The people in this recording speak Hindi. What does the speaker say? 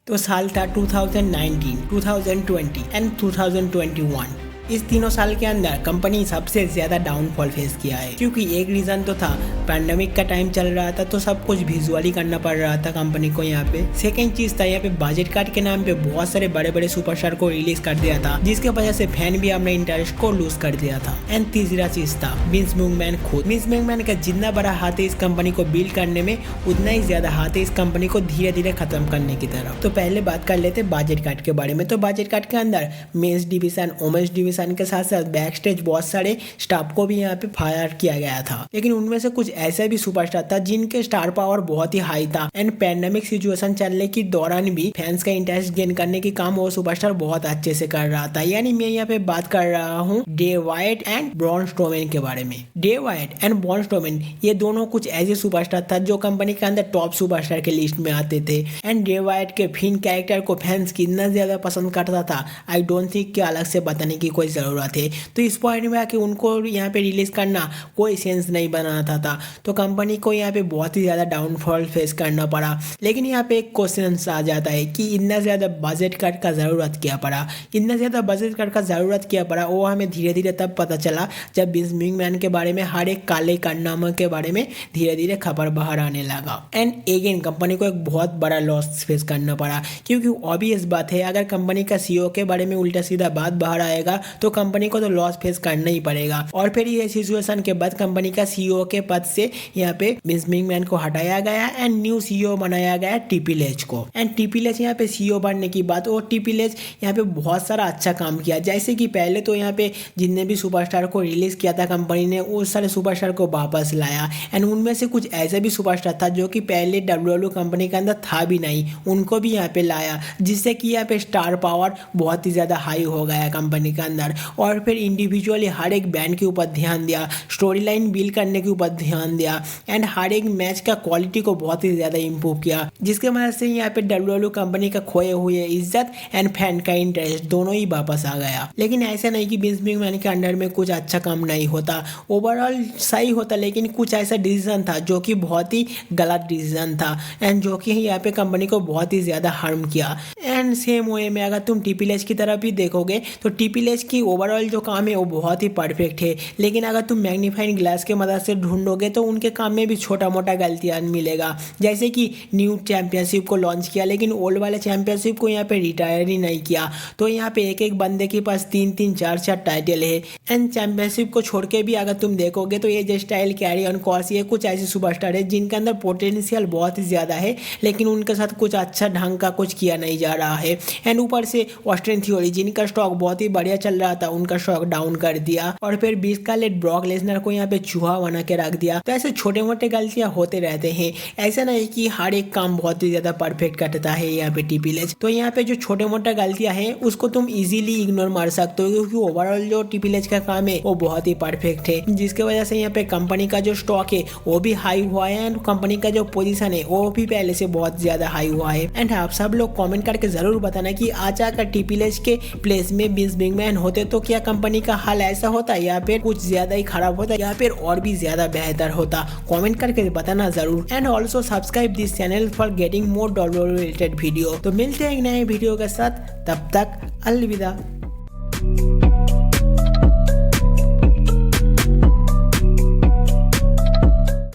तो साल था 2019, 2020 एंड 2021। इस तीनों साल के अंदर कंपनी सबसे ज़्यादा डाउनफॉल फेस किया है, क्योंकि एक रीज़न तो था पैंडेमिक का टाइम चल रहा था, तो सब कुछ विजुअली करना पड़ रहा था कंपनी को यहाँ पे। सेकेंड चीज़ था यहाँ पे बजट कट के नाम पे बहुत सारे बड़े बड़े सुपरस्टार को रिलीज कर दिया था, जिसके वजह से फैन भी अपने इंटरेस्ट को लूज कर दिया था। एंड तीसरा चीज़ था विंस मैकमैन खुद। विंस मैकमैन का जितना बड़ा हाथ है इस कंपनी को बिल्ड करने में, उतना ही ज्यादा हाथ है इस कंपनी को धीरे धीरे खत्म करने की तरफ। तो पहले बात कर लेते बजट कट के बारे में। तो बजट कट के अंदर मेंस डिवीजन, वुमेन्स डिवीजन के साथ साथ बैक स्टेज बहुत सारे स्टाफ को भी यहाँ पे फायर किया गया था, लेकिन उनमें से कुछ ऐसे भी सुपरस्टार था जिनके स्टार पावर बहुत ही हाई था। एंड पैंडेमिक सिचुएशन चलने के दौरान भी फैंस का इंटरेस्ट गेन करने की काम वो सुपरस्टार बहुत अच्छे से कर रहा था। यानी मैं यहाँ पे बात कर रहा हूँ day white and Braun Strowman के बारे में। Day white and Braun Strowman ये दोनों कुछ ऐसे सुपरस्टार था जो कंपनी के अंदर टॉप सुपरस्टार के लिस्ट में आते थे। एंड डे वाइट के फिन कैरेक्टर को फैंस कितना ज्यादा पसंद करता था, आई डोंट थिंक कि अलग से बताने की कोई जरूरत है। तो इस पॉइंट में आके उनको यहाँ पे रिलीज करना कोई सेंस नहीं बनाता था, तो कंपनी को यहाँ पे बहुत ही ज्यादा डाउनफॉल फेस करना पड़ा। लेकिन यहाँ पे एक क्वेश्चन आ जाता है कि इतना ज्यादा बजट कट का जरूरत क्या पड़ा। इतना ज्यादा बजट कट का जरूरत क्या पड़ा वो हमें धीरे धीरे तब पता चला जब विंस मैकमैन के बारे में, हर एक काले कारनामे के बारे में धीरे धीरे खबर बाहर आने लगा। एंड अगेन कंपनी को एक बहुत बड़ा लॉस फेस करना पड़ा, क्योंकि ऑब्वियस बात है अगर कंपनी का सीईओ के बारे में उल्टा सीधा बात बाहर आएगा तो कंपनी को तो लॉस फेस करना ही पड़ेगा। और फिर ये सिचुएशन के बाद कंपनी का सीईओ के पद से यहाँ पे विंस मैकमैन को हटाया गया एंड न्यू सीईओ बनाया गया ट्रिपल एच को। एंड ट्रिपल एच यहाँ पे सीईओ बनने की बात, और ट्रिपल एच यहाँ पे बहुत सारा अच्छा काम किया। जैसे कि पहले तो यहाँ पे जितने भी सुपरस्टार को रिलीज किया था कंपनी ने, उस सारे सुपरस्टार को वापस लाया। एंड उनमें से कुछ ऐसे भी सुपरस्टार था जो कि पहले डब्ल्यूडब्ल्यू कंपनी के अंदर था भी नहीं, उनको भी यहाँ पे लाया, जिससे कि यहाँ पे स्टार पावर बहुत ही ज्यादा हाई हो गया कंपनी के अंदर। और फिर इंडिविजुअली हर एक बैंड के ऊपर ध्यान दिया, स्टोरी लाइन बिल्ड करने के ऊपर ध्यान दिया, एंड हर एक मैच का क्वालिटी को बहुत ही ज्यादा इंप्रूव किया, जिसके वजह से यहाँ पे डब्ल्यूडब्ल्यू कंपनी का खोए हुए इज्जत एंड फैन का इंटरेस्ट दोनों ही वापस आ गया। लेकिन ऐसा नहीं कि विंस मैकमैन के अंडर में कुछ अच्छा काम नहीं होता, ओवरऑल सही होता, लेकिन कुछ ऐसा डिसीजन था जो कि बहुत ही गलत डिसीजन था एंड जो कि यहाँ पे कंपनी को बहुत ही ज्यादा हार्म किया। एंड सेम वे में अगर तुम ट्रिपल एच की तरफ भी देखोगे तो ट्रिपल एच की ओवरऑल जो काम है वो बहुत ही परफेक्ट है, लेकिन अगर तुम मैग्नीफाइंग ग्लास के मदद से ढूंढोगे तो उनके काम में भी छोटा मोटा गलतियां मिलेगा। जैसे कि न्यू चैंपियनशिप को लॉन्च किया, लेकिन ओल्ड वाले चैंपियनशिप को यहाँ पे रिटायर ही नहीं किया। तो यहाँ पे एक एक बंदे के पास 3-3, 4-4 टाइटल है। एंड चैंपियनशिप को छोड़ के भी अगर तुम देखोगे तो ये जो स्टाइल, कैरी ऑन कॉर्स, ये कुछ ऐसे सुपरस्टार है जिनके अंदर पोटेंशियल बहुत ही ज्यादा है, लेकिन उनके साथ कुछ अच्छा ढंग का कुछ किया नहीं जा रहा है। एंड ऊपर से ऑस्टिन थ्योरी, जिनका स्टॉक बहुत ही बढ़िया चल रहा था, उनका स्टॉक डाउन कर दिया। और फिर बीस का लेट ब्रॉक लेसनर को यहाँ पे चूहा बना के रख दिया। तो ऐसे छोटे मोटे गलतियां होते रहते हैं, ऐसा नहीं कि हर एक काम बहुत ही ज्यादा परफेक्ट करता है यहाँ पे ट्रिपल एच। तो यहाँ पे जो छोटे मोटे गलतियां हैं उसको तुम इजीली इग्नोर मार सकते हो, क्योंकि ओवरऑल जो ट्रिपल एच का काम है वो बहुत ही परफेक्ट है, जिसके वजह से यहाँ पे कंपनी का जो स्टॉक है वो भी हाई हुआ है एंड कंपनी का जो पोजीशन है वो भी पहले से बहुत ज्यादा हाई हुआ है। एंड आप सब लोग कमेंट करके जरूर बताना कि आज अगर ट्रिपल एच के प्लेस में विंस मैकमैन होते तो क्या कंपनी का हाल ऐसा होता या फिर कुछ ज्यादा ही खराब होता या फिर और भी ज्यादा बेहतर होता। कमेंट करके बताना जरूर। And also subscribe this channel for getting more WW related video. तो मिलते हैं एक नए वीडियो के साथ, तब तक अलविदा।